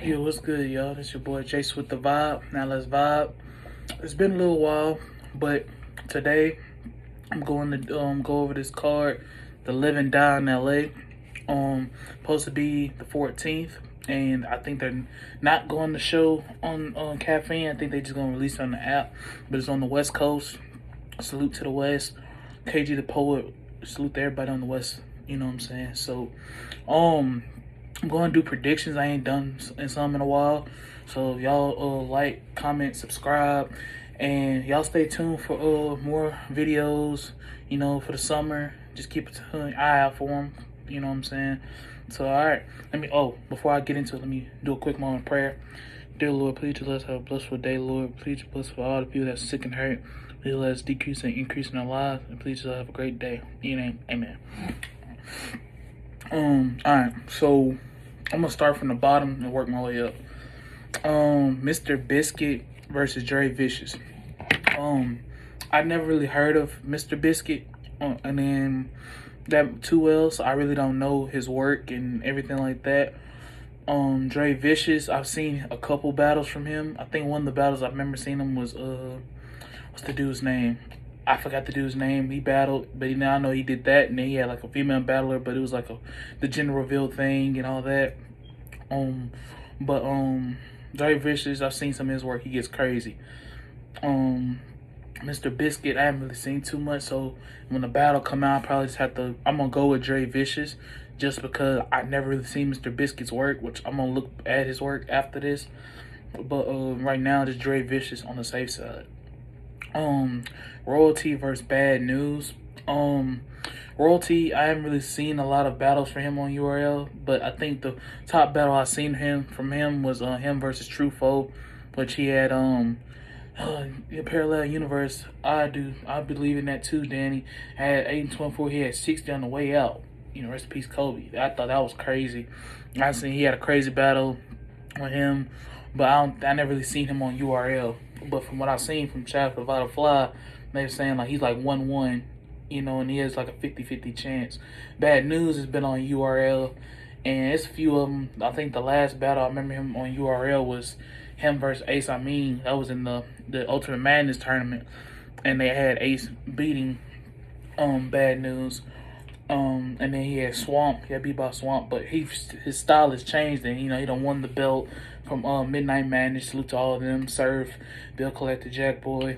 Yo, what's good, y'all? It's your boy Jace with the vibe. Now let's vibe. It's been a little while, but today I'm going to go over this card, The Live and Die in LA. Supposed to be the 14th, and I think they're not going to show on Caffeine. I think they just gonna release it on the app, but it's on the West Coast. Salute to the West. KG the Poet. Salute to everybody on the West. You know what I'm saying? So, I'm going to do predictions. I ain't done some in a while. So if y'all like, comment, subscribe, and y'all stay tuned for more videos, for the summer. Just keep an eye out for them. You know what I'm saying? So, all right. Before I get into it, let me do a quick moment of prayer. Dear Lord, please just let us have a blissful day, Lord. Please just bless for all the people that's sick and hurt. Please let us decrease and increase in our lives. And please just have a great day. Amen. Alright, so I'm gonna start from the bottom and work my way up. Mr. Biscuit versus Dre Vicious. I never really heard of Mr. Biscuit, and then that too well, so I really don't know his work and everything like that. Dre Vicious, I've seen a couple battles from him. I think one of the battles I remember seeing him was what's the dude's name? I forgot the dude's name. He battled, but now I know he did that, and then he had like a female battler, but it was like the gender reveal thing and all that. But Dre Vicious, I've seen some of his work. He gets crazy. Mr. Biscuit, I haven't really seen too much, so when the battle come out, I probably just I'm gonna go with Dre Vicious, just because I never really seen Mr. Biscuit's work, which I'm gonna look at his work after this. But right now, just Dre Vicious on the safe side. Royalty versus Bad News. Royalty, I haven't really seen a lot of battles for him on URL, but I think the top battle I seen from him was him versus True Foe, which he had Parallel Universe. I believe in that too, Danny. Had 8-24, he had 60 on the way out. Rest in peace, Kobe. I thought that was crazy. I seen he had a crazy battle with him, but I never really seen him on URL. But from what I've seen from Chapter Vital Fly, they're saying like he's like 1-1, and he has like a 50-50 chance. Bad News has been on URL, and it's a few of them. I think the last battle I remember him on URL was him versus Ace Amin. That was in the Ultimate Madness tournament, and they had Ace beating Bad News. And then he had Swamp. He had beat by Swamp, but his style has changed, and he done won the belt from Midnight Madness. Salute to all of them. Serve, Bill Collector, Jack Boy.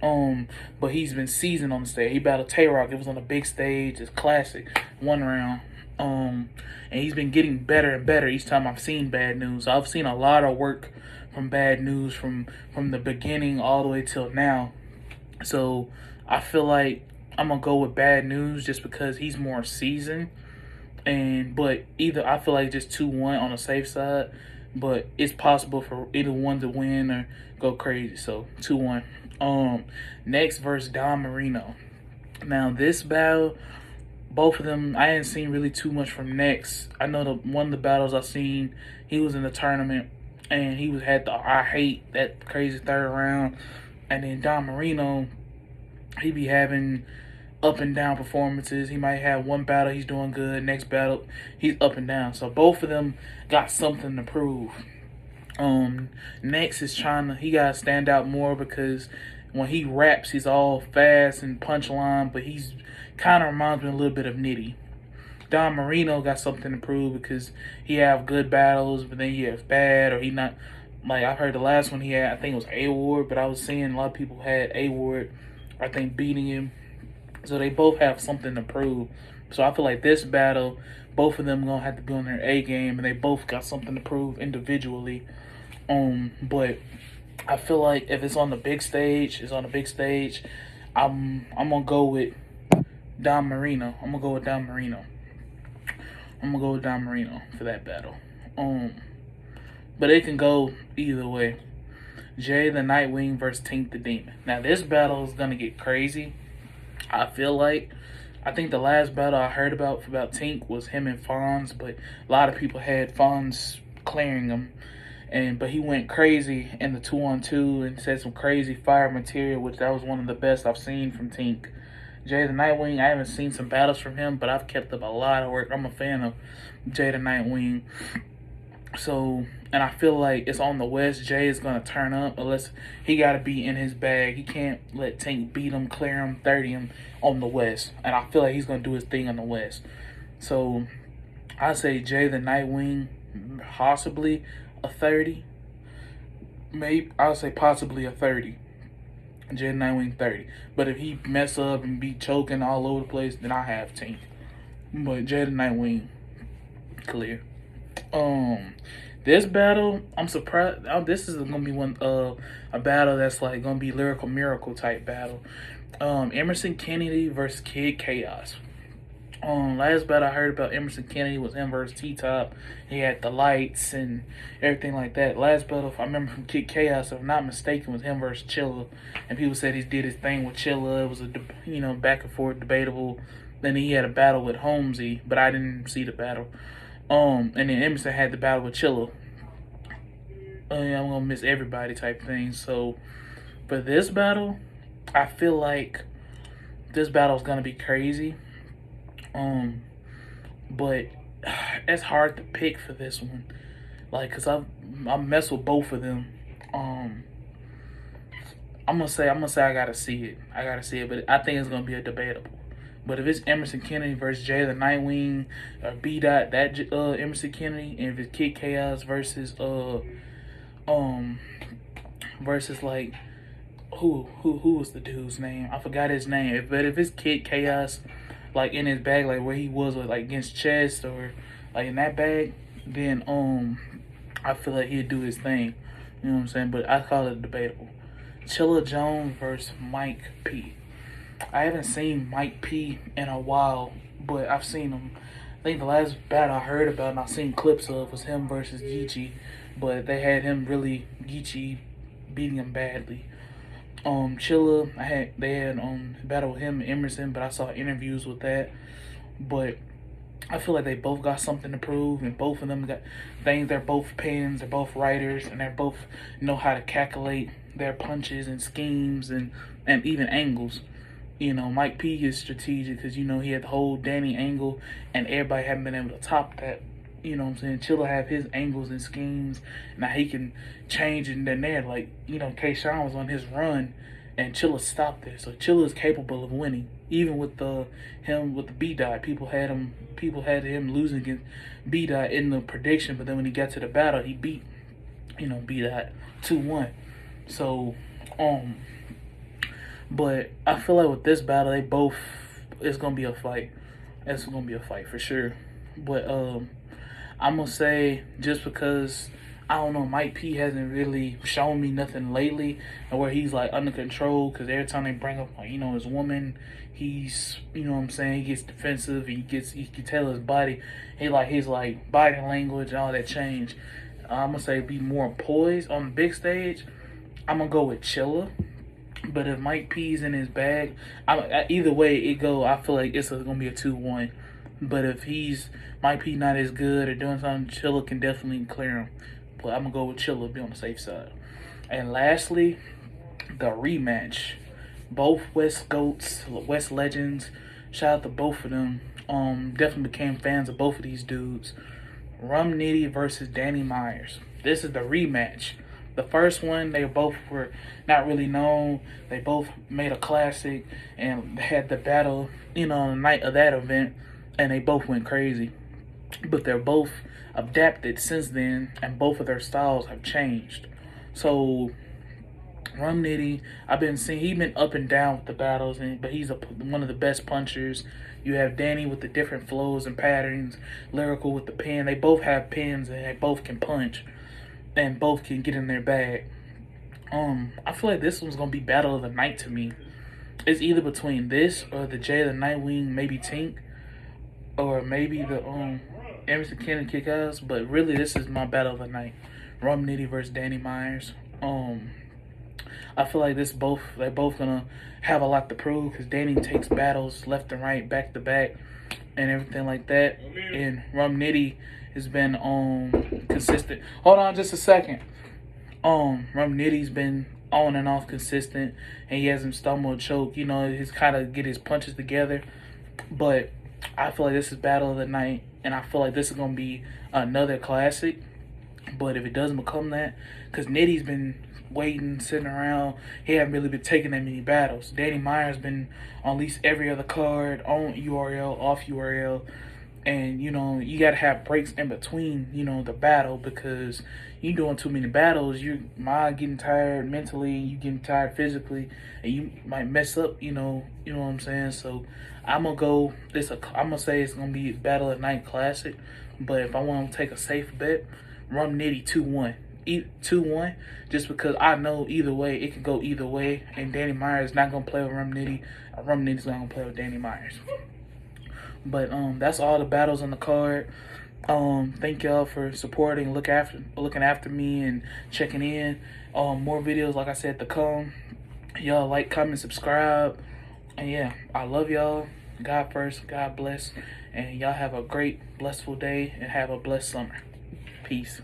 But he's been seasoned on the stage. He battled Tay-Rock. It was on a big stage. It's classic. 1 round. And he's been getting better and better each time I've seen Bad News. I've seen a lot of work from Bad News from the beginning all the way till now. So I feel like I'm gonna go with Bad News just because he's more seasoned. But either I feel like just 2-1 on the safe side. But it's possible for either one to win or go crazy. So 2-1. Next versus Don Marino. Now this battle, both of them, I ain't seen really too much from Next. I know one of the battles I seen, he was in the tournament and he had the I Hate, that crazy 3rd round. And then Don Marino, he be having up and down performances. He might have one battle he's doing good, next battle he's up and down. So both of them got something to prove. Next is he gotta stand out more because when he raps, he's all fast and punchline, but he's kind of reminds me a little bit of Nitty. Don Marino got something to prove because he have good battles, but then he has bad, or he not. Like I heard the last one he had, I think it was A-Ward, but I was seeing a lot of people had A-Ward, I think, beating him. So they both have something to prove. So I feel like this battle, both of them gonna have to be on their A game, and they both got something to prove individually. But I feel like if it's on the big stage, I'm gonna go with Don Marino. I'm gonna go with Don Marino for that battle. But it can go either way. Jay the Nightwing versus Tink the Demon. Now this battle is gonna get crazy. I feel like, I think the last battle I heard about Tink was him and Fonz, but a lot of people had Fonz clearing him, but he went crazy in the 2-on-2 and said some crazy fire material, which that was one of the best I've seen from Tink. Jay the Nightwing, I haven't seen some battles from him, but I've kept up a lot of work. I'm a fan of Jay the Nightwing. So, and I feel like it's on the West. Jay is gonna turn up unless he gotta be in his bag. He can't let Tank beat him, clear him, 30 him on the West. And I feel like he's gonna do his thing on the West. So I say Jay the Nightwing, possibly a 30. Maybe I'll say possibly a 30. Jay the Nightwing 30. But if he mess up and be choking all over the place, then I have Tank. But Jay the Nightwing, clear. This battle, I'm surprised. This is gonna be a battle that's like gonna be lyrical miracle type battle. Emerson Kennedy versus Kid Chaos. Last battle I heard about Emerson Kennedy was him versus T Top. He had the lights and everything like that. Last battle, if I remember from Kid Chaos, if I'm not mistaken, was him versus Chilla. And people said he did his thing with Chilla. It was a back and forth debatable. Then he had a battle with Holmesy, but I didn't see the battle. And then Emerson had the battle with Chilla. I'm gonna miss everybody type thing. So for this battle, I feel like this battle is gonna be crazy. But it's hard to pick for this one, like, cause I mess with both of them. I'm gonna say I gotta see it, but I think it's gonna be a debatable. But if it's Emerson Kennedy versus Jay the Nightwing or B Dot, that Emerson Kennedy, and if it's Kid Chaos versus versus like who was the dude's name? I forgot his name. But if it's Kid Chaos, like in his bag, like where he was with like against Chest or like in that bag, then I feel like he'd do his thing. You know what I'm saying? But I call it debatable. Chilla Jones versus Mike P. I haven't seen Mike P in a while, but I've seen him. I think the last battle I heard about and I seen clips of was him versus Geechee, but they had him really Geechee beating him badly. Chilla, they had battle with him and Emerson, but I saw interviews with that. But I feel like they both got something to prove, and both of them got things. They're both pens, they're both writers, and they're both know how to calculate their punches and schemes and even angles. Mike P is strategic because he had the whole Danny angle, and everybody haven't been able to top that. You know what I'm saying? Chilla have his angles and schemes. Now he can change and then there. Like, K-Shine was on his run and Chilla stopped it. So Chilla is capable of winning. Even with him with the B-Dot. People had him losing against B-Dot in the prediction, but then when he got to the battle, he beat, B-Dot 2-1. So, but I feel like with this battle, it's gonna be a fight. It's gonna be a fight for sure. But I'm gonna say, just because I don't know, Mike P hasn't really shown me nothing lately, and where he's like under control. Because every time they bring up his woman, he's what I'm saying, he gets defensive. You can tell his body, his body language and all that change. I'm gonna say be more poised on the big stage. I'm gonna go with Chilla. But if Mike P's in his bag, either way it go, I feel like it's gonna be a 2-1. But if Mike P not as good or doing something, Chilla can definitely clear him. But I'm gonna go with Chilla, be on the safe side. And lastly, the rematch. Both West Goats, West Legends. Shout out to both of them. Definitely became fans of both of these dudes. Rum Nitty versus Danny Myers. This is the rematch. The first one, they both were not really known. They both made a classic and had the battle, on the night of that event, and they both went crazy. But they're both adapted since then, and both of their styles have changed. So, Rum Nitty, he's been up and down with the battles, but he's one of the best punchers. You have Danny with the different flows and patterns, lyrical with the pen. They both have pens and they both can punch. And both can get in their bag. I feel like this one's gonna be battle of the night to me. It's either between this or the Jay the Nightwing, maybe Tink, or maybe the Emerson Kennedy Kick-Ass. But really, this is my battle of the night: Rum Nitty versus Danny Myers. I feel like they're both gonna have a lot to prove because Danny takes battles left and right, back to back, and everything like that. And Rum Nitty has been consistent. Hold on just a second. Rum Nitty's been on and off consistent, and he hasn't stumbled, choke. He's kind of get his punches together. But I feel like this is battle of the night, and I feel like this is gonna be another classic. But if it doesn't become that, because Nitty's been waiting, sitting around, he hasn't really been taking that many battles. Danny Myers been on at least every other card, on URL, off URL. And, you know, you got to have breaks in between, you know, the battle, because you doing too many battles, your mind getting tired mentally, you getting tired physically, and you might mess up, you know what I'm saying? So I'm going to I'm going to say it's going to be Battle at Night Classic, but if I want to take a safe bet, Rum Nitty 2-1. 2-1, just because I know either way, it could go either way, and Danny Myers is not going to play with Rum Nitty. Rum Nitty's not going to play with Danny Myers. But that's all the battles on the card. Thank y'all for supporting, looking after me and checking in. More videos, like I said, to come. Y'all like, comment, subscribe. And yeah, I love y'all. God first, God bless. And y'all have a great, blissful day and have a blessed summer. Peace.